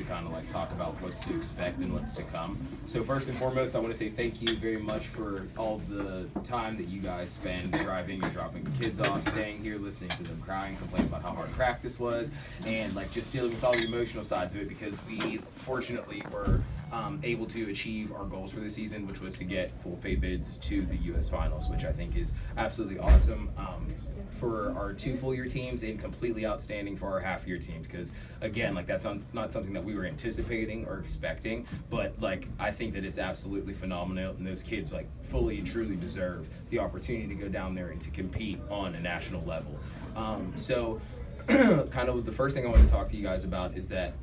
kind of like talk about what's to expect and what's to come. So first and foremost, I want to say thank you very much for all the time that you guys spend driving and dropping the kids off, staying here, listening to them crying, complain about how hard practice was, and like just dealing with all the emotional sides of it, because we fortunately were able to achieve our goals for the season, which was to get full pay bids to the U.S. Finals, which I think is absolutely awesome. For our 2 full year teams and completely outstanding for our half year teams, because again, like that's not something that we were anticipating or expecting, but like I think that it's absolutely phenomenal, and those kids like fully and truly deserve the opportunity to go down there and to compete on a national level. So kind of the first thing I want to talk to you guys about is that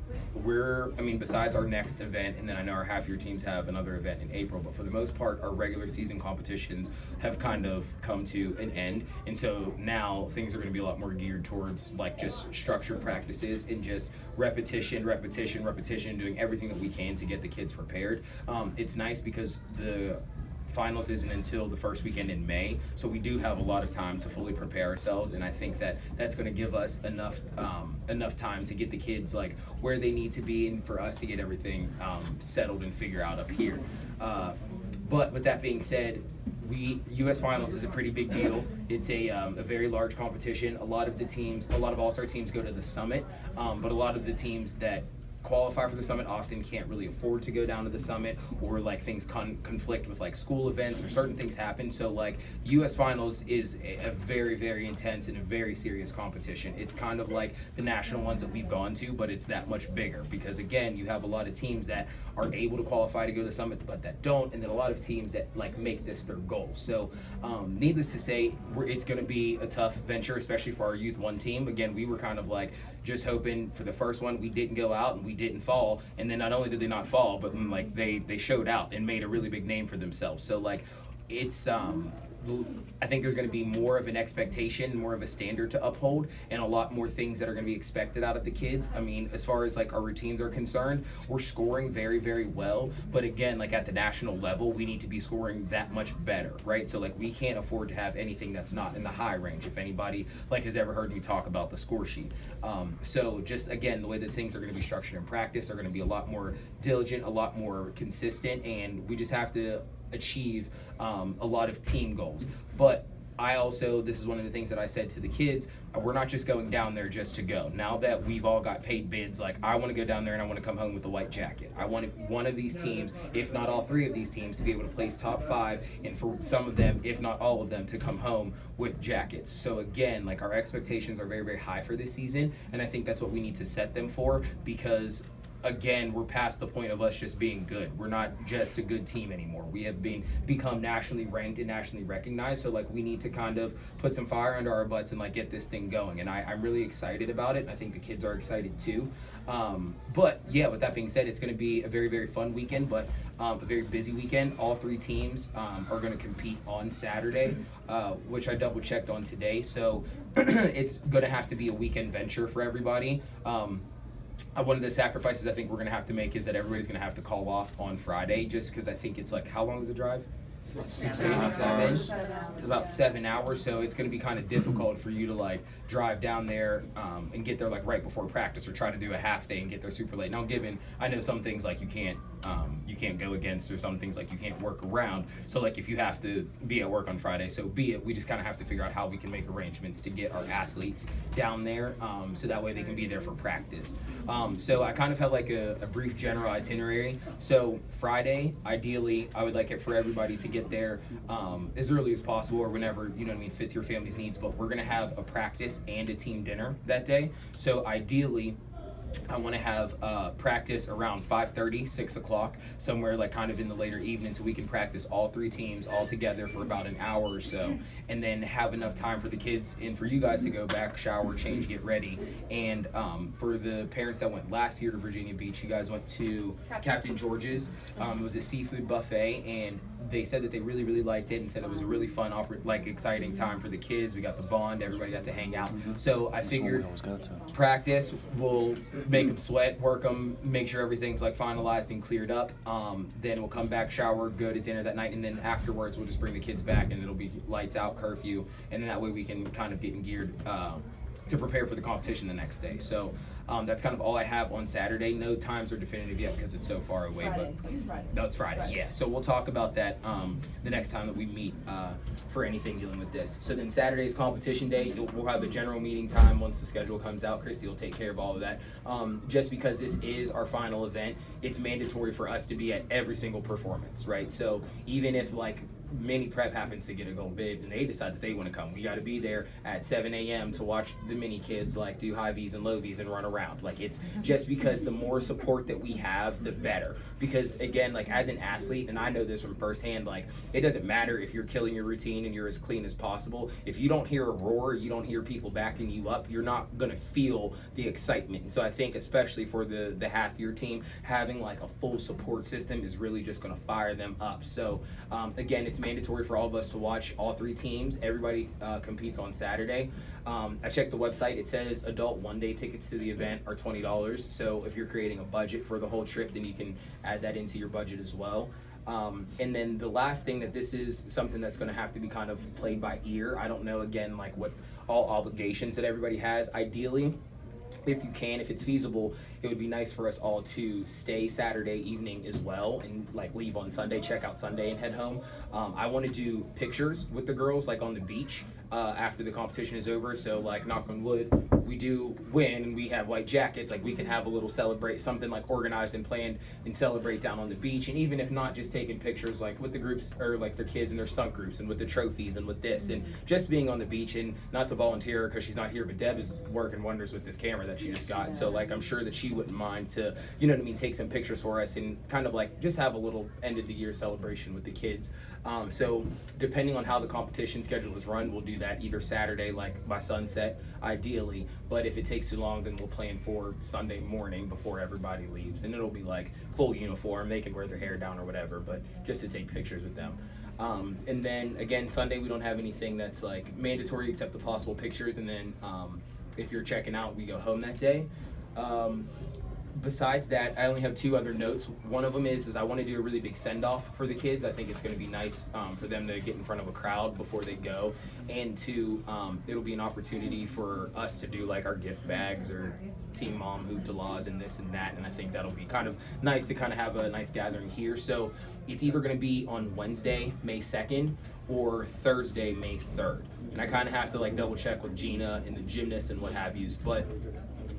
besides our next event, and then I know our half year teams have another event in April, but for the most part, our regular season competitions have kind of come to an end. And so now things are going to be a lot more geared towards like just structured practices and just repetition, doing everything that we can to get the kids prepared. It's nice because the finals isn't until the first weekend in May, so we do have a lot of time to fully prepare ourselves, and I think that that's going to give us enough time to get the kids like where they need to be, and for us to get everything settled and figure out up here. But with that being said, U.S. Finals is a pretty big deal. It's a very large competition. A lot of all-star teams go to the summit, but a lot of the teams that qualify for the summit often can't really afford to go down to the summit, or like things conflict with like school events or certain things happen. So like U.S. Finals is a very, very intense and a very serious competition. It's kind of like the national ones that we've gone to, but it's that much bigger, because again, you have a lot of teams that are able to qualify to go to the summit but that don't, and then a lot of teams that like make this their goal. So needless to say, it's going to be a tough venture, especially for our Youth 1 team. Again, we were kind of like just hoping for the first one we didn't go out and we didn't fall, and then not only did they not fall, but like they showed out and made a really big name for themselves. So like it's I think there's going to be more of an expectation, more of a standard to uphold, and a lot more things that are going to be expected out of the kids. I mean, as far as like our routines are concerned, we're scoring very, very well, but again, like at the national level, we need to be scoring that much better, right? So like we can't afford to have anything that's not in the high range, if anybody like has ever heard me talk about the score sheet. So just again, the way that things are going to be structured in practice are going to be a lot more diligent, a lot more consistent, and we just have to achieve a lot of team goals. But this is one of the things that I said to the kids, we're not just going down there just to go. Now that we've all got paid bids, like I want to go down there and I want to come home with a white jacket. I want one of these teams, if not all 3 of these teams, to be able to place top 5, and for some of them, if not all of them, to come home with jackets. So again, like our expectations are very, very high for this season, and I think that's what we need to set them for, because again, we're past the point of us just being good. We're not just a good team anymore. We have become nationally ranked and nationally recognized. So like we need to kind of put some fire under our butts and like get this thing going. And I'm really excited about it. And I think the kids are excited too. But yeah, with that being said, it's going to be a very, very fun weekend, but a very busy weekend. All 3 teams are going to compete on Saturday, which I double checked on today. So it's going to have to be a weekend venture for everybody. One of the sacrifices I think we're going to have to make is that everybody's going to have to call off on Friday, just because I think it's like, how long is the drive? 7 hours. So it's going to be kind of difficult for you to like drive down there and get there like right before practice, or try to do a half day and get there super late. Now, given I know some things like you can't go against, or some things like you can't work around. So like if you have to be at work on Friday, so be it. We just kind of have to figure out how we can make arrangements to get our athletes down there, so that way they can be there for practice. So I kind of have like a brief general itinerary. So Friday, ideally, I would like it for everybody to get there as early as possible, or whenever, fits your family's needs. But we're gonna have a practice and a team dinner that day. So ideally, I want to have practice around 5:30, 6 o'clock, somewhere like kind of in the later evening, so we can practice all 3 teams all together for about an hour or so, and then have enough time for the kids and for you guys to go back, shower, change, get ready. And for the parents that went last year to Virginia Beach, you guys went to Captain George's. It was a seafood buffet, and they said that they really, really liked it, and said it was a really fun, exciting time for the kids. We got the bond, everybody got to hang out. So I figured practice, we'll make them sweat, work them, make sure everything's like finalized and cleared up. Then we'll come back, shower, go to dinner that night, and then afterwards we'll just bring the kids back, and it'll be lights out, curfew, and then that way we can kind of get geared to prepare for the competition the next day. So That's kind of all I have on Saturday. No times are definitive yet because it's so far away. Friday. But It's Friday. no, it's Friday. Yeah. So we'll talk about that the next time that we meet for anything dealing with this. So then Saturday's competition day. We'll have a general meeting time once the schedule comes out. Christy will take care of all of that. Just because this is our final event, it's mandatory for us to be at every single performance, right? So even if like mini prep happens to get a gold bid and they decide that they want to come, we got to be there at 7 a.m. to watch the mini kids like do high V's and low V's and run around. Like, it's just because the more support that we have, the better. Because again, like as an athlete, and I know this from firsthand, like it doesn't matter if you're killing your routine and you're as clean as possible. If you don't hear a roar, you don't hear people backing you up, you're not going to feel the excitement. And so I think especially for the half year team, having like a full support system is really just going to fire them up. So again, it's mandatory for all of us to watch all three teams. Everybody competes on Saturday. I checked the website. It says adult one-day tickets to the event are $20. So if you're creating a budget for the whole trip, then you can add that into your budget as well. And then the last thing, that this is something that's going to have to be kind of played by ear. I don't know, again, like what all obligations that everybody has. Ideally, if you can, if it's feasible, it would be nice for us all to stay Saturday evening as well and like leave on Sunday, check out Sunday and head home. I want to do pictures with the girls like on the beach after the competition is over. So like knock on wood, we do win and we have white jackets, like we can have a little celebrate, something like organized and planned and celebrate down on the beach. And even if not, just taking pictures like with the groups or like their kids and their stunt groups and with the trophies and with this and just being on the beach. And not to volunteer because she's not here, but Deb is working wonders with this camera that she just got. So like I'm sure that she wouldn't mind to, you know what I mean, take some pictures for us and kind of like just have a little end of the year celebration with the kids. So depending on how the competition schedule is run, we'll do that either Saturday, like by sunset, ideally. But if it takes too long, then we'll plan for Sunday morning before everybody leaves. And it'll be like full uniform. They can wear their hair down or whatever, but just to take pictures with them. And then again, Sunday, we don't have anything that's like mandatory except the possible pictures. And then if you're checking out, we go home that day. Besides that, I only have two other notes. One of them is I want to do a really big send-off for the kids. I think it's going to be nice for them to get in front of a crowd before they go. And two, it'll be an opportunity for us to do like our gift bags or Team Mom Hoop to Laws and this and that. And I think that'll be kind of nice to kind of have a nice gathering here. So it's either going to be on Wednesday, May 2nd or Thursday, May 3rd. And I kind of have to like double check with Gina and the gymnast and what have yous. But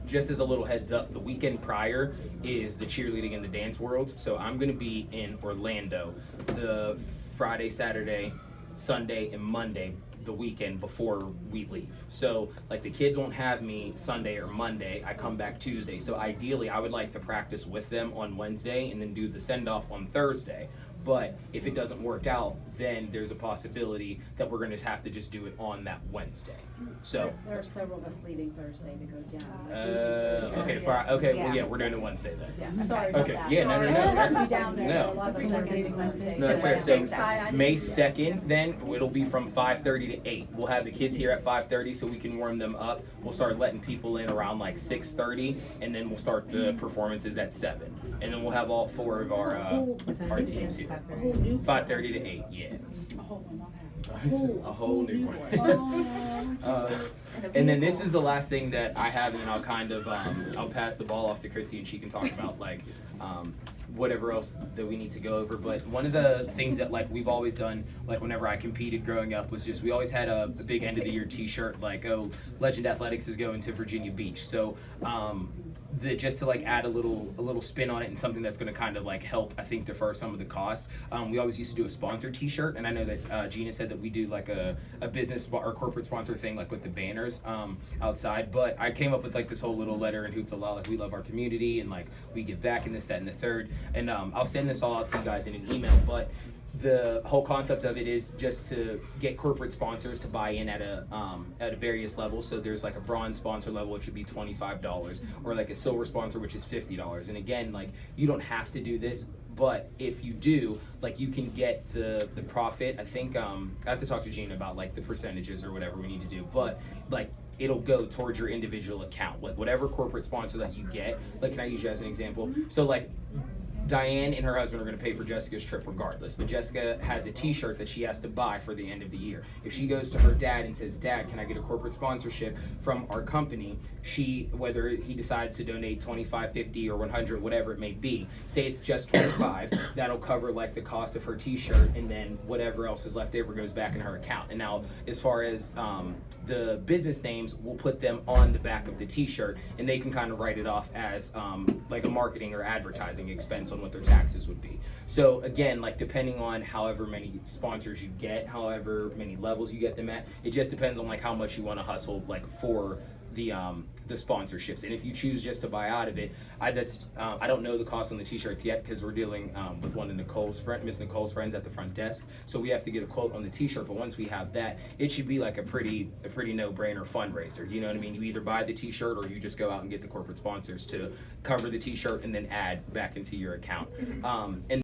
just as a little heads up, the weekend prior is the cheerleading and the dance worlds. So I'm going to be in Orlando the Friday, Saturday, Sunday, and Monday, the weekend before we leave. So like the kids won't have me Sunday or Monday. I come back Tuesday. So ideally, I would like to practice with them on Wednesday and then do the send-off on Thursday. But if it doesn't work out, then there's a possibility that we're going to have to just do it on that Wednesday. So there are several of us leaving Thursday to go down. okay, okay, well, yeah, we're doing it Wednesday then. Yeah, sorry about Okay, that. yeah, no. Let's be down there. No. A lot of us are leaving Wednesday. No, that's fair. So May 2nd, then it'll be from 5:30 to 8. We'll have the kids here at 5:30 so we can warm them up. We'll start letting people in around like 6:30, and then we'll start the performances at 7. And then we'll have all four of our teams here. 5:30 to 8, yeah. A whole new one. And then this is the last thing that I have, and then I'll kind of I'll pass the ball off to Christy, and she can talk about like whatever else that we need to go over. But one of the things that like we've always done, like whenever I competed growing up, was just we always had a big end of the year T-shirt, like, oh, Legend Athletics is going to Virginia Beach. So just to like add a little spin on it and something that's going to kind of like help, I think, defer some of the costs. We always used to do a sponsor T-shirt, and I know that Gina said that we do like a business or corporate sponsor thing, like with the banners outside. But I came up with like this whole little letter in Hoop to Law, like we love our community and like we give back and this, that, and the third. And I'll send this all out to you guys in an email. But the whole concept of it is just to get corporate sponsors to buy in at a various levels. So there's like a bronze sponsor level, which would be $25, or like a silver sponsor, which is $50. And again, like you don't have to do this, but if you do, like you can get the profit. I think I have to talk to Gina about like the percentages or whatever we need to do, but like it'll go towards your individual account. Like whatever corporate sponsor that you get, like can I use you as an example? So like Diane and her husband are going to pay for Jessica's trip regardless, but Jessica has a t-shirt that she has to buy for the end of the year. If she goes to her dad and says, Dad, can I get a corporate sponsorship from our company? Whether he decides to donate 25, 50, or 100, whatever it may be, say it's just 25, that'll cover like the cost of her t-shirt, and then whatever else is left over goes back in her account. And now, as far as the business names, we'll put them on the back of the t-shirt, and they can kind of write it off as like a marketing or advertising expense on what their taxes would be. So again, like depending on however many sponsors you get, however many levels you get them at, it just depends on like how much you want to hustle like for the sponsorships. And if you choose just to buy out of it, I don't know the cost on the t-shirts yet, because we're dealing with one of Miss Nicole's friends at the front desk, so we have to get a quote on the t-shirt. But once we have that, it should be like a pretty no-brainer fundraiser. You know what I mean? You either buy the t-shirt, or you just go out and get the corporate sponsors to cover the t-shirt and then add back into your account. And